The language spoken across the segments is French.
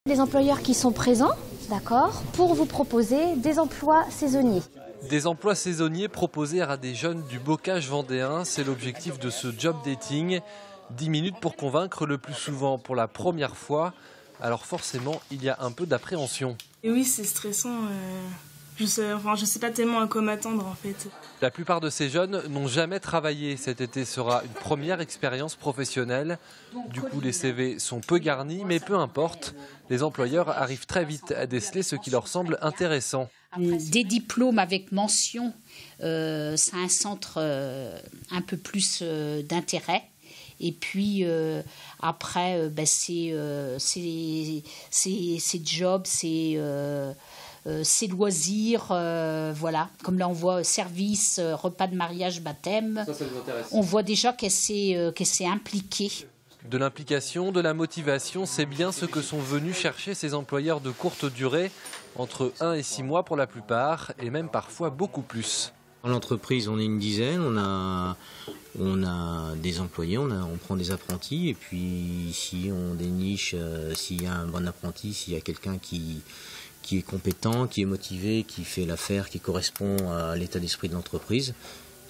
Les employeurs qui sont présents, d'accord, pour vous proposer des emplois saisonniers. Des emplois saisonniers proposés à des jeunes du bocage vendéen, c'est l'objectif de ce job dating. 10 minutes pour convaincre, le plus souvent pour la première fois. Alors forcément, il y a un peu d'appréhension. Et oui, c'est stressant. Je sais pas tellement à quoi m'attendre en fait. La plupart de ces jeunes n'ont jamais travaillé. Cet été sera une première expérience professionnelle. Du coup, les CV sont peu garnis, mais peu importe. Les employeurs arrivent très vite à déceler ce qui leur semble intéressant. Des diplômes avec mention, c'est un centre un peu plus d'intérêt. Et puis après, c'est job, c'est loisirs, voilà. Comme là, on voit service, repas de mariage, baptême. Ça vous intéresse. On voit déjà qu'elle s'est impliquée. De l'implication, de la motivation, c'est bien ce que sont venus chercher ces employeurs de courte durée, entre 1 et 6 mois pour la plupart, et même parfois beaucoup plus. Dans l'entreprise, on est une dizaine, on a des employés, on prend des apprentis, et puis ici on déniche s'il y a un bon apprenti, s'il y a quelqu'un qui est compétent, qui est motivé, qui fait l'affaire, qui correspond à l'état d'esprit de l'entreprise.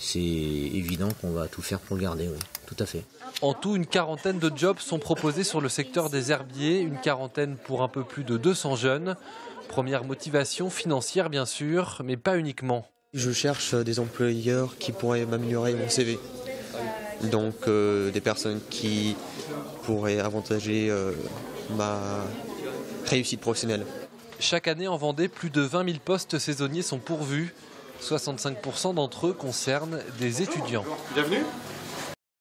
C'est évident qu'on va tout faire pour le garder, oui, tout à fait. En tout, une quarantaine de jobs sont proposés sur le secteur des herbiers, une quarantaine pour un peu plus de 200 jeunes. Première motivation financière bien sûr, mais pas uniquement. Je cherche des employeurs qui pourraient m'améliorer mon CV. Donc des personnes qui pourraient avantager ma réussite professionnelle. Chaque année en Vendée, plus de 20 000 postes saisonniers sont pourvus. 65% d'entre eux concernent des étudiants. Bienvenue.